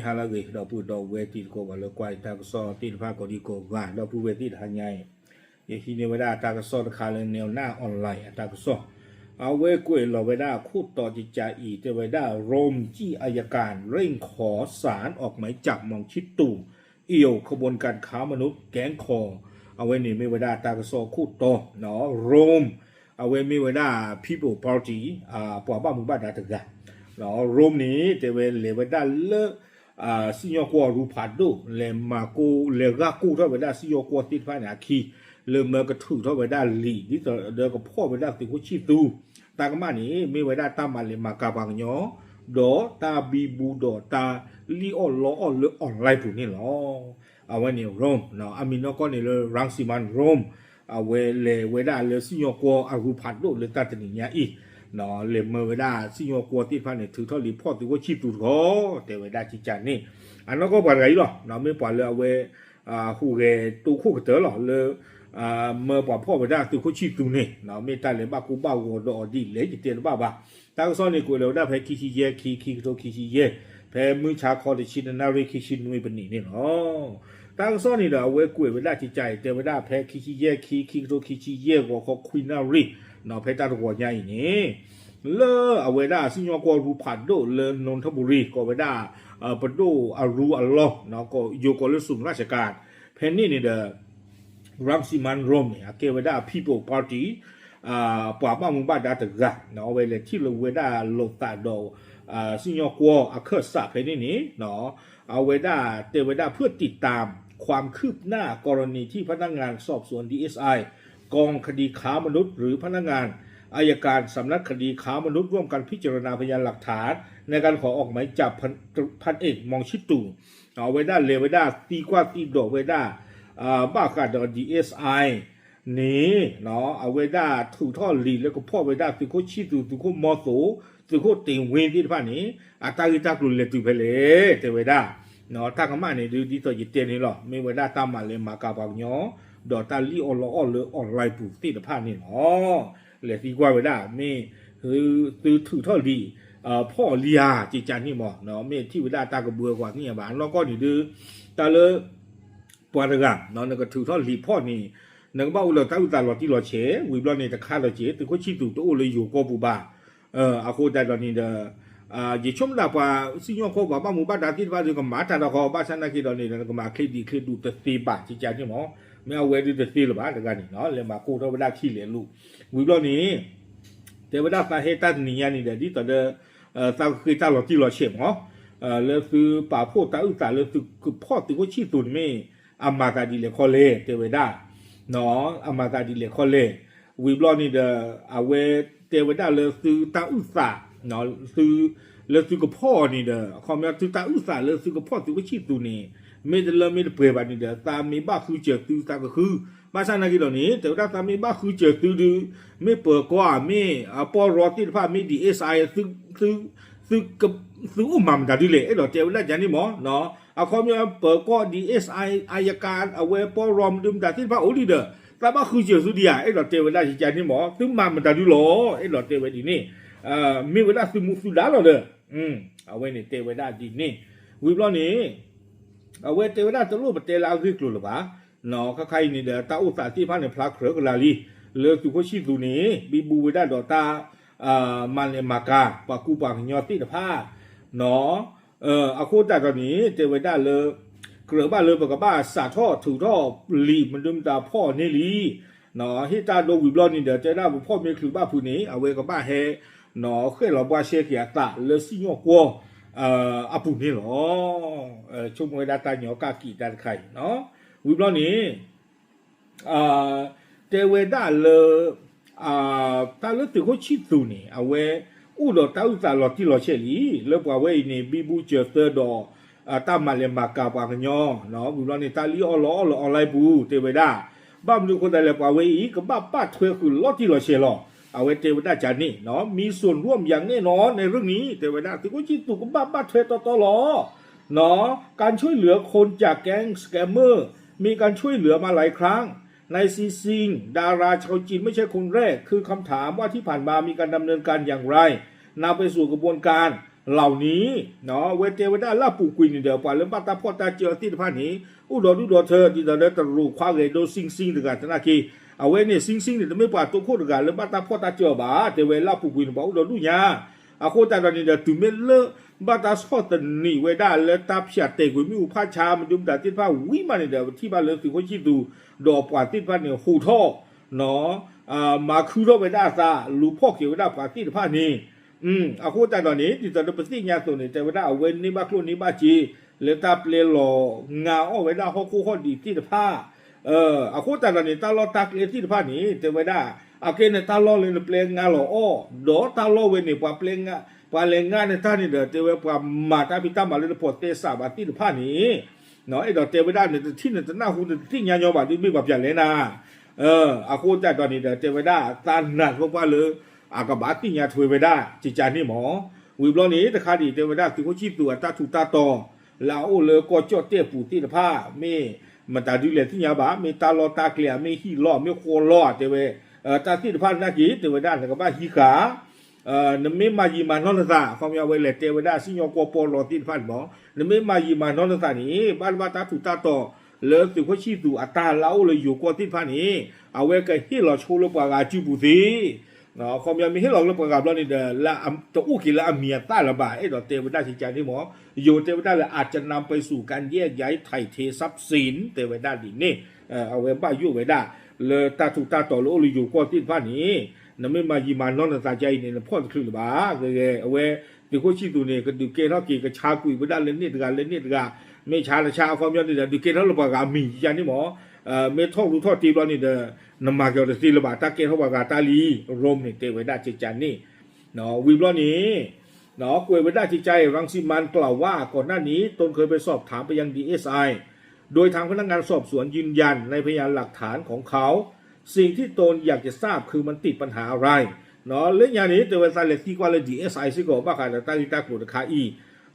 halage da pu do we ti ko ba lo kwai ta so ti pha ko di ko ga da pu we ti tha nyai ye hi ne wada ta ka so ta kha le ne na online ta ka soเอาเว้กวยเราเวลาคู่ต่อจิตใจอีแต่เวลาโรมจี้อัยการเร่งขอศาลออกหมายจับมองชิดตู่เอี่ยวขบวนการค้ามนุษย์แก๊งคอเอาไว้นี่ไม่เวลาตากระโซคู่ต่อเนาะโรมเอาไว้ไม่เวลา people party ปว่าบ้ามุบ้าดาตกะเนาะโรมนี้แต่เวลาเวลาเลิกสิยอกวรูพัดดูเลมากูเลกกูเท่าเวลาสิยอกวติดภายในคีเริ่มเมื่อกระถือเท่าเวลาลีนี่ต่อเดินกับพ่อเวลาติดหัวชีตูตากมานี่ไม่เวลาตามมาเลยมากาบังยอดอตาบีบูดอตาลีออนล้อเลือออนไลน์ผู้นี่หรอเอาไว้เนี่ยโรมเนาะอามินก็เนี่ยเลยรังสิมันโรมเอาเวลเวลาเลยสิยอกวอารูพัดดูเลยตัดนี่เนี่ยอีเนาะเลยเมื่อเวลาสิยอกวติดภายในถือเท่ารีพอร์ตตัวชีตูเขาแต่เวลาจิจานี่อันนั้นก็ปอะไรหรอเนาะไม่ปล่อยเลยเอาไว้คู่เกตัวคู่กระเต๋อหรอเลยเมื่อปพ่อไปได้ตัวเขาชีตูนี่เนาะไม่ตายเลยบ้ากูบ้ากูดอดีเลยจิตเตียนบ้าบ้าตาก็ซ้อนในกูเราได้แพ้ขี้เย่ขี้ตัวขี้เย่แพ้มือชาคอดิชินนารีขี้ชินนุยเป็นนี่เนาะตาก็ซ้อนนี่เราเอาไว้กูไปได้จิตใจแต่ไปได้แพ้ขี้เย่ขี้ตัวขี้เย่กว่าเขาควีนารีเนาะแพ้ตาตัวใหญ่นี่เลอเอาไว้ได้สิญญากรูผัดโดเลนนทบุรีก็ไว้ได้ปะโดอารูอัลลอฮ์เนาะก็โยกเลสุนราชการแพ้นี่เด้อรังสิมันโรมเนี่ยเกวดา people party ปว่าบ้ามุบ้าดาตะกะเนาะเวลาที่เราเวดาโลตาโดสิญญากวเคอร์สับให้นี่เนาะเอาเวดาเตเวดาเพื่อติดตามความคืบหน้ากรณีที่พนักงานสอบสวน DSI กองคดีค้ามนุษย์หรือพนักงานอัยการสำนักคดีค้ามนุษย์ร่วมกันพิจารณาพยานหลักฐานในการขอออกหมายจับพันเอกมองชิดตู่เอาเวดาเลเวดาตีกว่าตีโดเวดาบ้าขาดDSI นี่เนาะเอาไว้ได้ถูกท่อลีแล้วก็พ่อไว้ได้ตัวเขาชี้ตัวเขามอสูตัวเขาติงเวนที่ผ่านนี้ตากิตากลุเลยตัวไปเลยแต่ไว้ได้เนาะถ้ากันมาเนี่ยดูดีต่อจิตเตียนนี่หรอไม่ไว้ได้ตามมาเลยมากาบังยอดอตาลีออนเลยออนไลน์ปุ๊บที่ผ่านนี่เนาะเลยที่กว่าไว้ได้ไม่คือถือท่อลีพ่อเลียจิตใจนี่หมอเนาะไม่ที่ไว้ได้ตากระเบือกว่านี่บ้านแล้วก็นี่ดูตาเลยปวดกะเนาะนั่นก็ถือท่อรีพอร์ตนี่นั่นก็บ้าอุลตาอุตาหลอดที่หลอดเฉวิบล้อนี่จะฆ่าหลอดเฉแต่ก็ชี้ตัวตัวเลยอยู่ก็ปูบ้าอาโคได้ตอนนี้เด้อยิ่งชมดาว่าสิ่งที่เขาบอกว่าหมู่บ้านดาที่ว่าจะก็มาแต่ละเขาบ้านฉันนักที่ตอนนี้นั่นก็มาเคยดูแต่ตีบาจิตใจนี่หมอไม่เอาเวทีแต่ตีหรือบ้าแต่กันนี่เนาะเลยมากูเราไม่ได้ขี้เหร่ลูกวิบล้อนี้แต่ว่าได้สาเหตุตั้งนี่ยันนี่เดี๋ยวที่ตอนเด้ตาคือตาหลอดที่หลอดเฉหมอเลยคือป่าโพตาอุตาเลยคือพ่อตัวก็ชี้ตัวไม่อามาตาดีเลคอเลเตเวดาเนาะอามาตาดีเลคอเลวิบลอนี่เดอาเวเตเวดาเลยซื้อตาอุสาเนาะซื้อเลยซื้อกับพ่อนี่เดคอมเมซื้อตาอุสาเลยซื้อกับพ่อตัวก็ชีตัวนี้ไม่ได้เลยไม่ได้เปรย์บานี่เดตามีบ้าคือเจอตื้อตาก็คือบ้านฉันนักกีฬานี้แต่ว่าตามีบ้าคือเจอตื้อดื้อไม่เปิดกว่าไม่ปอรอที่ผ้าไม่ดีSIซื้อกับซื้ออุ้มมันดาดิเลไอ้ดอกเจวดาจันนี่หมอเนาะเอาข้อมีเปิดก็DSI อายการเอาไว้ปอรอมดึมดาที่พระโอลีเดอร์แต่ว่าคือเจียวสุดีไอ้ดอกเจวดาจันนี่หมอซื้อมันดาดิโลไอ้ดอกเจวดีนี่มีเวลาซื้อมุสุดาหรอเด้อเอาไว้นี่เจวดาดีนี่วิบล้อนี่เอาไว้เจวดาจะรู้ปะเตลาคือกลุ่มหรือเปล่าเนาะใครนี่เด้อตาอุตสาที่พันในพระเครือกันลาลีเลือสุขชีตุนี้บีบูเวดาดอตามันเลมากาปากูปังยอติดผ้าเนาะอาโคตาตอนนี้เจไว้ได้เลยเกลือบ้าเลยปากบ้าสาท่อถูท่อลีมันดึงตาพ่อนี่ลีเนาะที่ตาโดวิบลอนนี่เดี๋ยวจะได้พ่อมีคือบ้าผู้นี้เอาไว้กับบ้าเฮเนาะเคยเราบ้าเชกียตาเลยสิโยกัวอาผู้นี้หรอช่วงเวลาตาเหนียวกากีดันไข่เนาะวิบลอนนี้เจไว้ได้เลยตาเลือดตัวเขาชิดตัวนี่เอาไว้อุดตาอุตาหลอดที่หลอดเฉลี่ยเลือกว่าไว้นี่บีบูเจอเตอร์ดอตามาเลมากาปากยอเนาะบุรุษนี่ตาลีอออนไลน์บูเทวดาบ้ามดูคนใดเลือกว่าไว้อีกกับบ้าป้าถวยคือหลอดที่หลอดเฉลี่ยเอาไว้เทวดาจานี่เนาะมีส่วนร่วมอย่างแน่นอนในเรื่องนี้เทวดาตัวเขาชิดตัวกับบ้าป้าถวยต่อหลอเนาะการช่วยเหลือคนจากแก๊งสแกมเมอร์มีการช่วยเหลือมาหลายครั้งในซีซิงดาราชาวจีนไม่ใช่คนแรกคือคำถามว่าที่ผ่านมามีการดำเนินการอย่างไรนำไปสู่กระบวนการ เหล่านี้เนาะเวเทวดาลาปูกุยนี่เดียวปาเลมบัตตาพอตาเจอที่ผ่านนี้อุดรเธอที่เดินตรูคว้าเกโดซิงๆกันนะคีเอาไว้เนี่ยซิงๆเนี่ยไม่ปาตัวโคตรกันเลมบัตตาพอตาเจอบ่าเทวลาปูกุยบอกอุดรดูญาอาโคตาตอนนี้เดี๋ยวตุเมลบัตตาสอดนี่เวดาเลตาเพียเตกุยมีอุปาชามันดุมดาที่ผ้าวิมันเนี่ยเดี๋ยวที่บ้านเลยสิคนชิดูดอกปาที่บ้านเนี่ยหูท่อเนาะมาคือเราเวดาซาลูพ่อเกี่ยวเวดาปาที่ผ้านี้อาคูแต่ตอนนี้ที่ตอนเป็นสิ่งยากตัวนี้แต่ว่าเอาเว้นนี่บ้าครูนี่บ้าจีเลตาเปลี่ยนหล่องาเอาไว้ได้ข้อคู่ข้อดีที่ผ้าอาคูแต่ตอนนี้ตาลอตักเลที่ผ้านี้แต่ว่าได้อาเกนตาลอเลยเปลี่ยนงาหล่ออ้อดอตาลอเว้นนี่ปาเปลี่ยนงาปาเลงงาในท่านี่เด้อแต่ว่าปามาตาพิตามาเลยโพเตสาบาที่ผ้านี้เนาะไอ้ดอกเตว่าได้เนี่ยที่เนี่ยจะน่าหูที่ยานยอบาที่ไม่แบบอย่างเลยนะอาคูแต่ตอนนี้เด้อเตว่าได้ตาหนักเพราะว่าเลยอากาบาติญาถวยไปได้จิจานี่หมอวิบลอนี้แต่คาดีเทวดาที่เขาชีพตัวตาถูตาตอลาโอเลก็จอดเตปูติผ้าไม่มันตาดูแลที่ยาบาไม่ตาลอตาเกลียไม่ฮีล้อไม่โคล้อเทวตาที่ผ้านักกีเทวดาแต่ก็บ้าฮีขานไม่มายีมานนทาความยาวเวลเทวดาสิญกปอลอติผ้าหมอนไม่มายีมานนทานี้บ้านว่าตาถูตาตอเลิกถึงเขาชีพตัวอัตาลาโอเลยอยู่กว่าที่ผ้านี้เอาไว้ก็ฮีล้อโชว์ลูกปากาจูบุตีเนาะความยังมีให้เราเรื่องประกอบแล้วนี่เด้อละตัวอู้กิละเมียต้าละบาไอ้ดอกเทวดาชิจานี่หมอโยเทวดาละอาจจะนำไปสู่การแยกย้ายไถ่เททรัพย์สินเทวดาดินี่เอาไว้บ้ายุ่ไว้ได้เลยตาถูตาต่อแล้วอยู่ก็ที่ผ้านี้นั่นไม่มายีมานอนตาใจนี่พ่อคือละบาเลยเอาไว้ดูคนชี้ตัวนี่ก็ดูเกล้ากี่ก็ชากุยไว้ได้เล่นนี่ตะการเล่นนี่ตะการไม่ชาละชาความยังนี่เด้อดูเกล้าละบากามีจานี่หมอไม่ท่องรู้ท่อตีบแล้วนี่เด้อนำมาเกี่ยวกับศิลปะตาเกณฑ์เขาบอกว่าตาลีรมนี่เทวดาจิตจันนี่เนาะวิบล้อนี้เนาะกวยเวดาจิตใจรังสิมันกล่าวว่าก่อนหน้านี้ตนเคยไปสอบถามไปยัง DSI โดยทางพนักงานสอบสวนยืนยันในพยานหลักฐานของเขาสิ่งที่ตนอยากจะทราบคือมันติดปัญหาอะไรเนาะเรื่องอย่างนี้เทวดาเลที่กว่าเลย DSI สิก็บ้าค่ะแต่ตาลิตาโกรธคาอี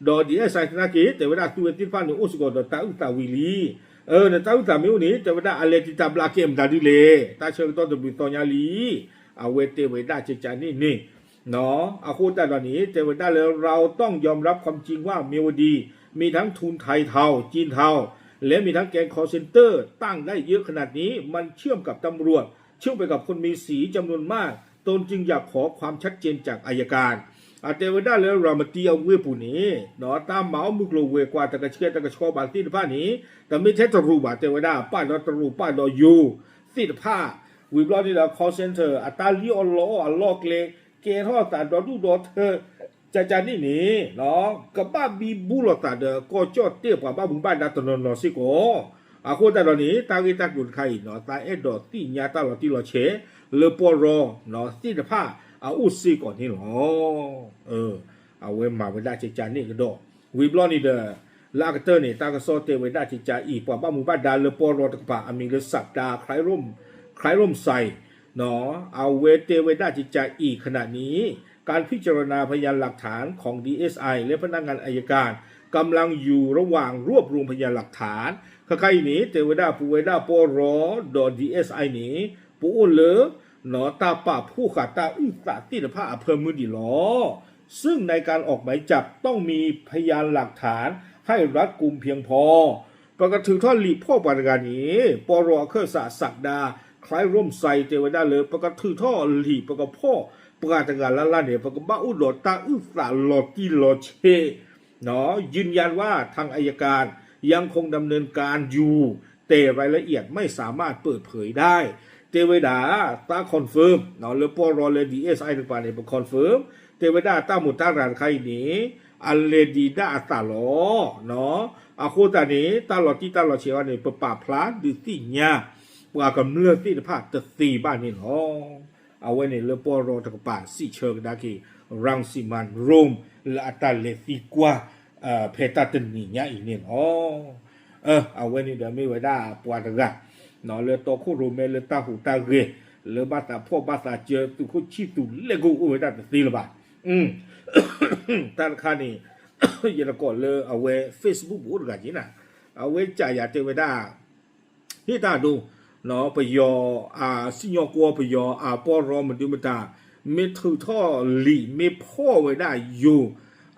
ดอ DSI ธนาเกตเทวดาตัวติดฟันอุสกดตาอุตาวิลีเนี่ยตาอุตามิวนี่เทวดาอะไรที่ตาบลาเกมตาดิเลตาเชิงต้นตบิตอนยาลีเอาเวเทวดาเจจานี่นี่เนาะอาคูแต่ตอนนี้เทวดาเลยเราต้องยอมรับความจริงว่าเมวดีมีทั้งทุนไทยเทาจีนเทาและมีทั้งแกงคอเซ็นเตอร์ตั้งได้เยอะขนาดนี้มันเชื่อมกับตำรวจเชื่อมไปกับคนมีสีจำนวนมากตนจึงอยากขอความชัดเจนจากอัยการเทวดาเลยเรามาเตียวเวปุนี้เนาะตามเมามุกโลเวกว่าตะกะเชื่อตะกะชอบาลที่ผ้านี้แต่ไม่ใช่ตรูบาเทวดาป้าดอตรูป้าดอยูสิผ้าวิบลอนี่เรา call center อัตาลีออลอลอกเลเกทอตาดอดูดอเธอจานี่นี่เนาะกับบ้าบีบูลตาเดก็จอดเตี้ยกว่าบ้าบุงบ้านดาตนนสิโกอาโคตาตอนนี้ตากิตากุนไข่เนาะตาเอ็ดดอที่ญาตาลอที่ลอเชเลปอรอเนาะสิผ้าเอาอุสิก่อนนี่หรอเอาเวมาเวดาจิจานี่ก็ดอกวิบลอนี่เดลากเตอร์นี่ตากระโซเตเวดาจิจาอีกว่าบ้าหมู่บ้านดาเลปอรอตะปะอามิเลสักดาคล้ายร่มใส่เนาะเอาเวเตเวดาจิจาอีกขณะนี้การพิจารณาพยานหลักฐานของ DSI และพนักงานอัยการกำลังอยู่ระหว่างรวบรวมพยานหลักฐานใครนี้เทวดาปูเวดาปอรอดอ DSI นี้ปูอ้นเลหนอตาป่าผู้ขาดตาอึตาติดผ้าเพิ่มมือดีหรอซึ่งในการออกหมายจับต้องมีพยานหลักฐานให้รัดกุมเพียงพอประกาศถือท่อหลีพ่อปฏิการนี้ปรอเครือสาสักดาคล้ายร่มใสเทวดาเลยประกาศถือท่อหลีประกาศพ่อประกาศการละเนี่ยประกาศบ้าอุดรตาอึตาลอติลอเชเนาะยืนยันว่าทางอัยการยังคงดำเนินการอยู่แต่รายละเอียดไม่สามารถเปิดเผยได้เทวดาตาคอนเฟิร์มเนาะเลปอรอเลดีเอสไอต่างๆเนี่ยเป็นคอนเฟิร์มเทวดาตาหมุตารานใครนี้อัลเลดีดาตาลอเนาะอาโคตานี้ตาลอที่ตาลอเชียวเนี่ยปะพลาดิสิญาปากำเนื้อที่ภาคตะตีบ้านนี่เนาะเอาไว้ในเลปอรอตะกป่าสิเชิงดากีรังสิมันโรมและอัตาเลติกว่าเพตาตนีเนี่ยอีเนี่ยเอาไว้นี่เดี๋ยวไม่ไว้ได้ปวดกันเนาะเลยตัวคู่รูเมเลยตาหูตาเกเลยบาตาพ่อบาตาเจอตุคู่ชีตุเลกูอุ้ยได้แต่ตีละบาตันคานี่ยันก่อนเลยเอาไว้ Facebook บูดกันจีน่ะเอาไว้จ่ายาเจอไว้ได้ที่ตาดูเนาะไปยอสิญกัวไปยอปอรอมันดูมันตาไม่ถือท่อหลีไม่พ่อไว้ได้อยู่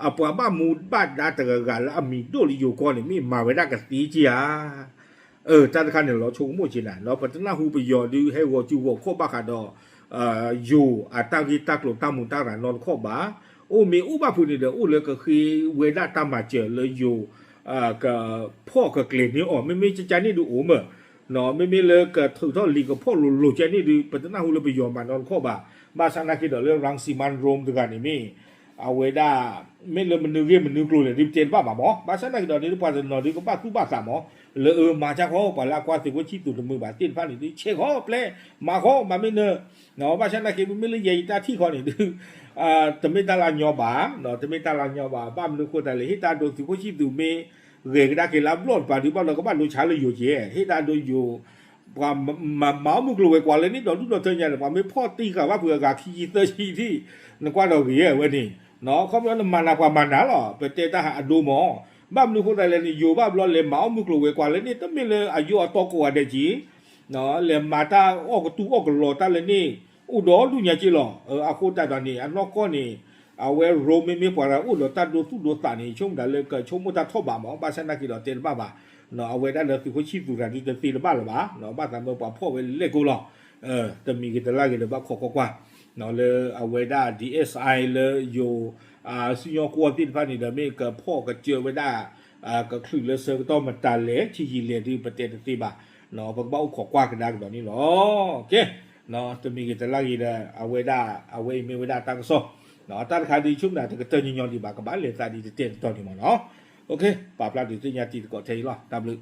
อาปัวบ้ามูบ้าดาตะกะละมีโดลิโยก่อนนี่มีมาเวดากะตีจีอ่ะจันทคันเนี่ยเราชงมั่วจีน่ะเราปัตนาหูไปยอดูให้วัวจูวัวข้อบ้าขาดอยู่ตั้งที่ตักลงตั้งมุนตั้งหลานนอนข้อบ้าโอ้มีอุบาพูนี่เด้ออุเลยก็คือเวดาตามมาเจอเลยอยู่กับพ่อกับเกลียดนี่อ๋อไม่จะใจนี่ดูโอ้เมื่อเนาะไม่เลยกับถือท่อลีกับพ่อหลุดใจนี่ดูปัตนาหูเลยไปยอมมานอนข้อบ้าบ้าสันนักกิดเรื่องรังสีมันโรมตัวกันนี่มีเอาเวด้าไม่เลยมันนึกเรื่องมันนึกรู้เลยริมเจนป้าหมอบ้าสันนักกิดนี่ป้าจะนอนดีก็ป้าทุบ้าสามหมอเลยมาจากเขาปลากว่าสิว่าชีตุ่มมือบาตีนฟ้านี่เช็คเขาเปล่มาเขามาไม่เนอะเนาะบ้าสันนักกิดไม่เลยใหญ่ตาที่เขานี่ดูแต่ไม่ตาลานยอบาเนาะแต่ไม่ตาลานยอบาบ้ามันคนแต่เลยให้ตาโดนสิว่าชีตุ่มเรื่องได้กี่ลำล้นป่าที่บ้านเราก็บ้านดูชาเลยอยู่เจ๊ให้ตาโดนอยู่ว่ามามุกลุยกว่าเลยนี่ดอกลูกดอกเธอเนี่ยว่าไม่พ่อตีกับว่าเผื่อกาขี้เตอชีที่นั่นกว่าเราเหี้ยวันนี้เนาะเขาบอกว่ามันกว่ามันนะหรอไปเตะทหารดูหมอบ้านลูกคนใดเลยนี่อยู่บ้านเราเลยมามุกลุยกว่าเลยนี่ต้องมีเลยอายุต่อกว่าเด็กจีเนาะเลยมาตาออกตู้ออกหล่อตาเลยนี่อุดรดูเนี่ยจีหรออาคูตาตอนนี้อันนอกก็นี่เอาไว้โรมิมีกว่าอุดรตาดูตู้ดูตานี่ชมได้เลยก็ชมมุตาทบบ่าหมอบ้านฉันนักกีฬาเตะบ้าบ่าเนาะเอาไว้ได้เลยคือเขาชีพดูกันที่จะตีละบ้านหรือเปล่าเนาะบ้านแต่เมื่อป่าพ่อไว้เล็กกูหรอแต่มีกิจลากิจบ้าขอกว่าเนาะเลยเอาไว้ได้ DSI เลยอยู่สิ่งกวนที่พันนี่เดี๋ยวมีกับพ่อกับเจอไว้ได้ก็คือเลยเสือก็ต้องมาตาเล็กที่ยีเรียนที่ประเทศที่บ้าเนาะบ้าขอกว่ากันได้ตอนนี้เนาะโอเคเนาะจะมีกิจลากิจเอาไว้ได้เอาไว้มีไว้ได้ตั้งโซ่เนาะตั้งคดีชุ่มหนาแต่ก็เตือนยิงยอนดีบ้ากับบ้านเลยตาดีเต้นตอนนี้มั้งเนาะโอเคปราบลาดีที่ยาตีก็เทล่ะตามเลย